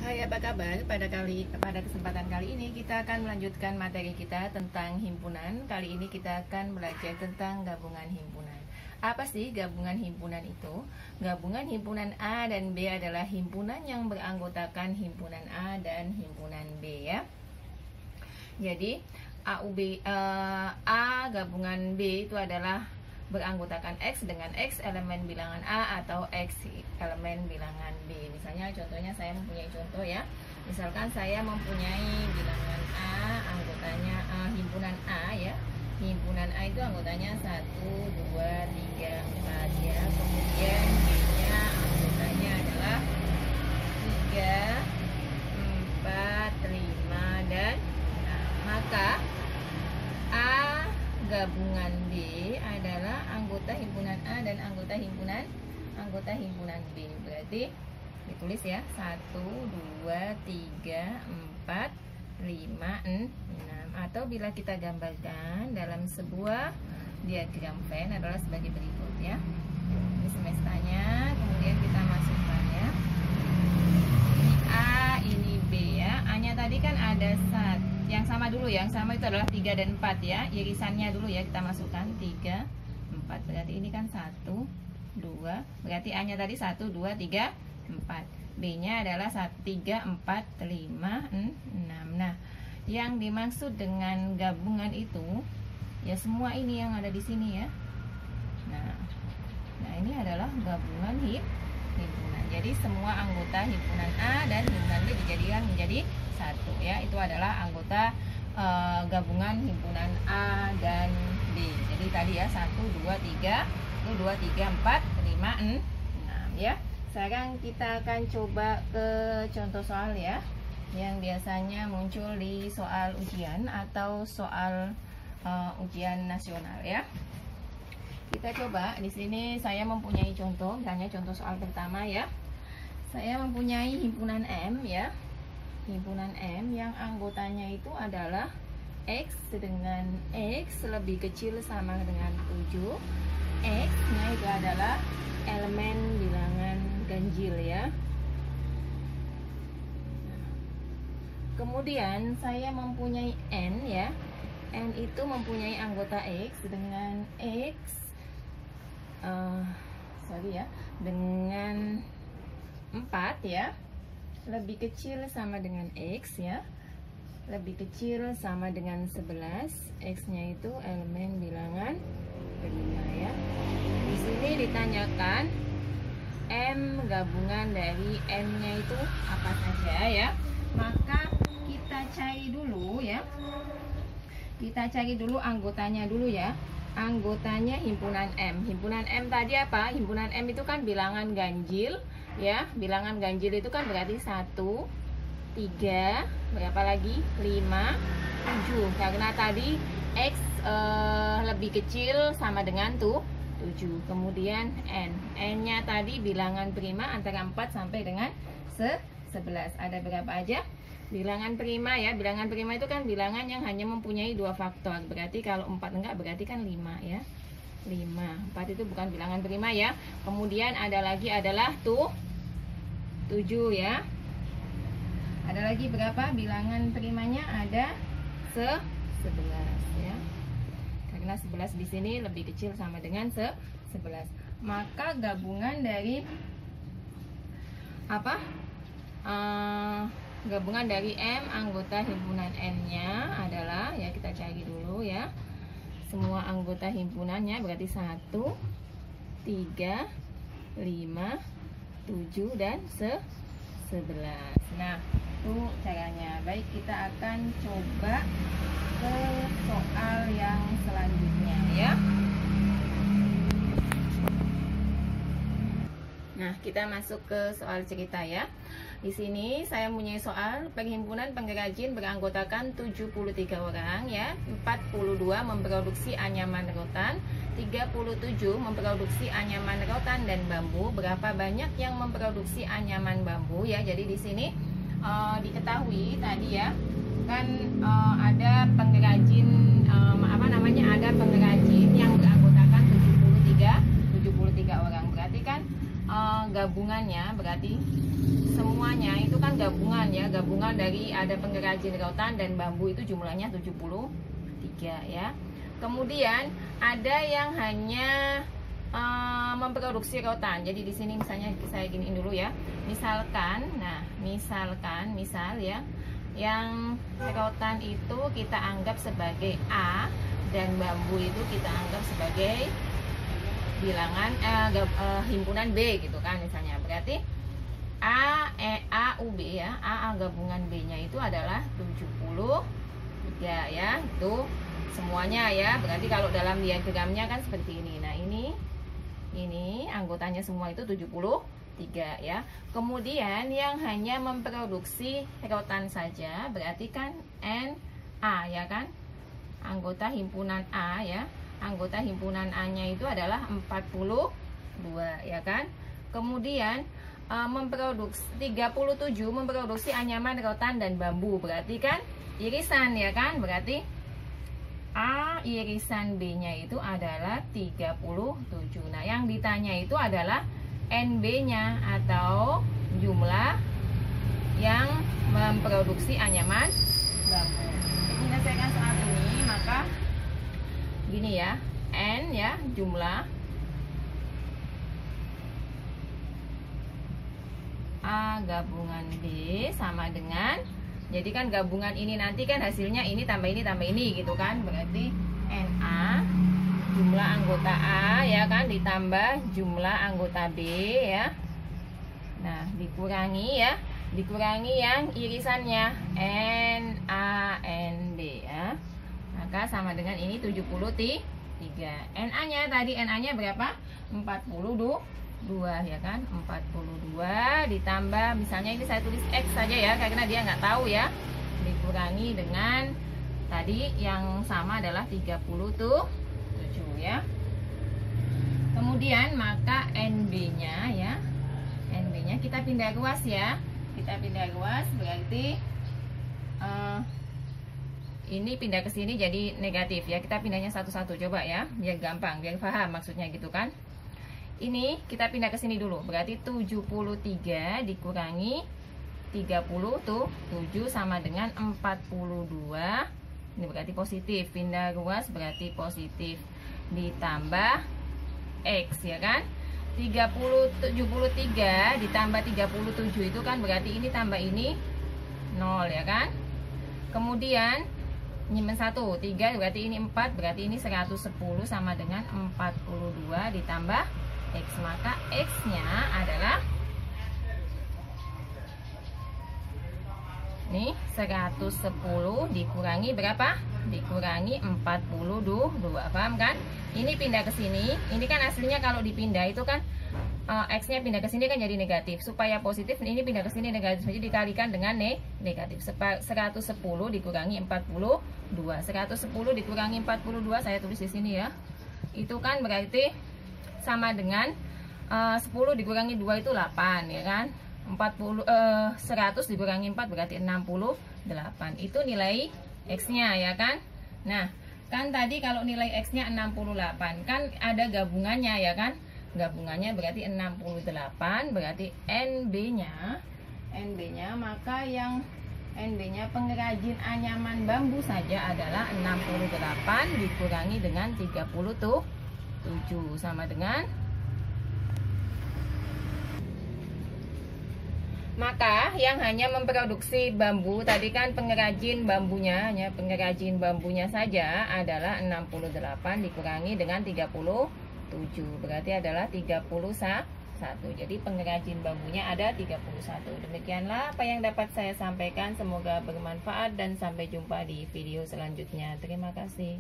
Hai, apa kabar? Pada kesempatan kali ini kita akan melanjutkan materi kita tentang himpunan. Kali ini kita akan belajar tentang gabungan himpunan. Apa sih gabungan himpunan itu? Gabungan himpunan A dan B adalah himpunan yang beranggotakan himpunan A dan himpunan B ya. Jadi A gabungan B itu adalah beranggotakan X dengan X elemen bilangan A atau X elemen bilangan B. Misalnya contohnya saya mempunyai contoh ya. Misalkan saya mempunyai bilangan A, anggotanya himpunan A ya. Himpunan A itu anggotanya 1, 2, 3, 4 ya. Kemudian B-nya anggotanya adalah 3, 4, 5 dan 6. Maka A gabungan B adalah anggota himpunan A dan anggota himpunan B. Berarti ditulis ya 1, 2, 3, 4, 5, 6. Atau bila kita gambarkan dalam sebuah diagram Venn adalah sebagai berikut ya. Ini semestanya, kemudian kita masukkan ya. Ini A, ini B ya. A-nya tadi kan ada 1. Yang sama dulu ya, yang sama itu adalah 3 dan 4 ya. Irisannya dulu ya kita masukkan 3, 4. Berarti ini kan 1, 2. Berarti A-nya tadi 1, 2, 3, 4. B-nya adalah 3, 4, 5, 6. Nah, yang dimaksud dengan gabungan itu ya semua ini yang ada di sini ya. Nah ini adalah gabungan himpunan. Jadi semua anggota himpunan A dan himpunan B dijadikan menjadi satu ya. Itu adalah anggota gabungan himpunan A dan B. Jadi tadi ya 1, 2, 3, 1, 2, 3, 4, 5, 6 ya. Sekarang kita akan coba ke contoh soal ya, yang biasanya muncul di soal ujian atau soal ujian nasional ya. Kita coba di sini saya mempunyai contoh, misalnya contoh soal pertama ya. Saya mempunyai himpunan M ya. Himpunan M yang anggotanya itu adalah X dengan X lebih kecil sama dengan 7. X-nya itu adalah elemen bilangan ganjil ya. Kemudian saya mempunyai N ya. N itu mempunyai anggota X dengan X dengan 4 ya. Lebih kecil sama dengan X ya. Lebih kecil sama dengan 11. X-nya itu elemen bilangan 5 ya. Di sini ditanyakan M gabungan dari N-nya itu apa saja ya. Maka kita cari dulu ya. Kita cari dulu anggotanya dulu ya. Anggotanya himpunan M. Himpunan M tadi apa? Himpunan M itu kan bilangan ganjil ya. Bilangan ganjil itu kan berarti 1, 3, berapa lagi? 5, 7. Karena tadi X lebih kecil sama dengan 7. Kemudian N. N-nya tadi bilangan prima antara 4 sampai dengan 11. Ada berapa aja? Bilangan prima ya. Bilangan prima itu kan bilangan yang hanya mempunyai 2 faktor. Berarti kalau 4 enggak berarti kan 5 ya. 5. 4 itu bukan bilangan prima ya. Kemudian ada lagi adalah 7 ya. Ada lagi berapa? Bilangan primanya ada 11 ya. Karena 11 di sini lebih kecil sama dengan 11. Maka gabungan dari apa? Gabungan dari M anggota himpunan N-nya adalah ya, kita cari dulu ya. Semua anggota himpunannya berarti 1, 3, 5, 7 dan 11. Nah, itu caranya. Baik, kita akan coba ke soal yang selanjutnya ya. Nah, kita masuk ke soal cerita ya. Di sini saya mempunyai soal perhimpunan pengrajin beranggotakan 73 orang ya. 42 memproduksi anyaman rotan, 37 memproduksi anyaman rotan dan bambu. Berapa banyak yang memproduksi anyaman bambu ya. Jadi di sini diketahui tadi ya, kan ada pengrajin ada pengrajin yang beranggotakan 73 orang. Berarti kan gabungannya, berarti semuanya itu kan gabungan ya, gabungan dari ada pengrajin rotan dan bambu itu jumlahnya 73 ya. Kemudian ada yang hanya memproduksi rotan. Jadi di sini misalnya saya giniin dulu ya. Misalkan, misal ya, yang rotan itu kita anggap sebagai A dan bambu itu kita anggap sebagai bilangan himpunan B gitu kan misalnya. Berarti A U B ya, A gabungan B-nya itu adalah 73 ya. Itu semuanya ya. Berarti kalau dalam diagramnya kan seperti ini. Nah, ini anggotanya semua itu 73 ya. Kemudian yang hanya memproduksi rotan saja berarti kan NA ya kan. Anggota himpunan A ya. Anggota himpunan A-nya itu adalah 42 ya kan. Kemudian memproduksi 37 memproduksi anyaman rotan dan bambu, berarti kan irisan ya kan. Berarti A irisan B-nya itu adalah 37. Nah, yang ditanya itu adalah NB-nya atau jumlah yang memproduksi anyaman bambu. Menyelesaikan soal ini, maka gini ya, N ya, jumlah A gabungan B sama dengan, jadi kan gabungan ini nanti kan hasilnya ini tambah ini gitu kan. Berarti NA jumlah anggota A ya kan ditambah jumlah anggota B ya. Nah, dikurangi ya, dikurangi yang irisannya NB ya. Maka sama dengan ini 73. NA-nya tadi, NA-nya berapa? 42 ya kan. 42 ditambah, misalnya ini saya tulis X saja ya karena dia nggak tahu ya. Dikurangi dengan tadi yang sama adalah 37 ya. Kemudian maka NB-nya ya. NB-nya kita pindah ruas ya. Kita pindah ruas berarti ini pindah ke sini jadi negatif ya. Kita pindahnya satu-satu coba ya, biar gampang, biar paham maksudnya gitu kan. Ini kita pindah ke sini dulu. Berarti 73 dikurangi 30 tuh 7 sama dengan 42. Ini berarti positif. Pindah ruas berarti positif. Ditambah X ya kan. 73 ditambah 37 itu kan berarti ini tambah ini 0 ya kan. Kemudian nyimpen 1, 3 berarti ini 4, berarti ini 110 sama dengan 42 ditambah X. Maka X-nya adalah nih 110 dikurangi berapa? Dikurangi 42, paham kan? Ini pindah ke sini. Ini kan aslinya kalau dipindah itu kan X-nya pindah ke sini kan jadi negatif. Supaya positif ini pindah ke sini negatif, jadi dikalikan dengan negatif. 110 dikurangi 42. 110 dikurangi 42 saya tulis di sini ya. Itu kan berarti sama dengan 10 dikurangi 2 itu 8 ya kan. 100 dikurangi 4 berarti 68. Itu nilai X-nya ya kan. Nah, kan tadi kalau nilai X-nya 68 kan ada gabungannya ya kan. Gabungannya berarti 68, berarti NB-nya maka yang NB-nya pengrajin anyaman bambu saja adalah 68 dikurangi dengan 37 sama dengan, maka yang hanya memproduksi bambu tadi kan pengrajin bambunya, hanya pengrajin bambunya saja adalah 68 dikurangi dengan 37, berarti adalah 31. Jadi pengrajin bambunya ada 31. Demikianlah apa yang dapat saya sampaikan, semoga bermanfaat dan sampai jumpa di video selanjutnya. Terima kasih.